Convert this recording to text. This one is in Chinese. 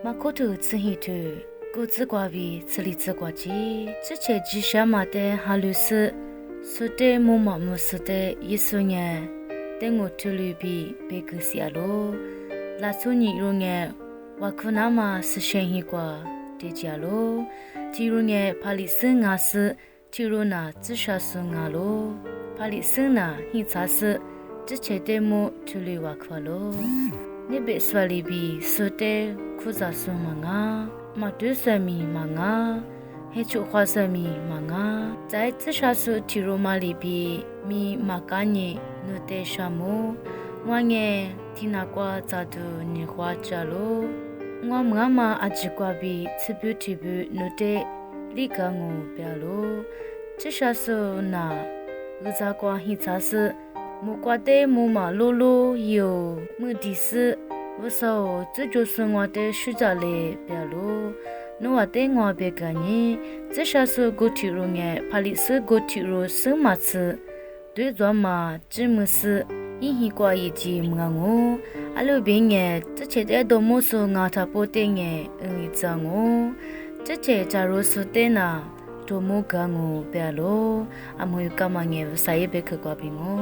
马可头自己头，各自挂比自里自挂机，之前只想马的哈律师，说的木马木说的一说呢，等我头里比别个下咯，拉说你容呢，我可那么是先一挂的家咯，提如呢帕里森阿斯，提如那自杀说阿咯，帕里森那一查是。之前的么处理瓦克咯，你别说里比说的苦杂说嘛啊，马多说米嘛啊，黑竹花说米嘛啊，在自杀说提罗马里比米马干尼努得什么，我呢听那瓜咋都你花着咯，我妈妈阿只瓜比吃不吃不努得里个我别咯，自杀说那我咋瓜黑杂是。木瓜的木马路路有木地是，我说这就是我的暑假嘞，别路。那我的我别个呢，这下是过体路呢，怕里是过体路什么次，对做嘛，这么是，因为过一季么我，阿路边呢，这些的都没说我他不的呢，一张我，这些假如说的呢。多么个我别咯，阿木有干嘛呢？啥也别去挂病我。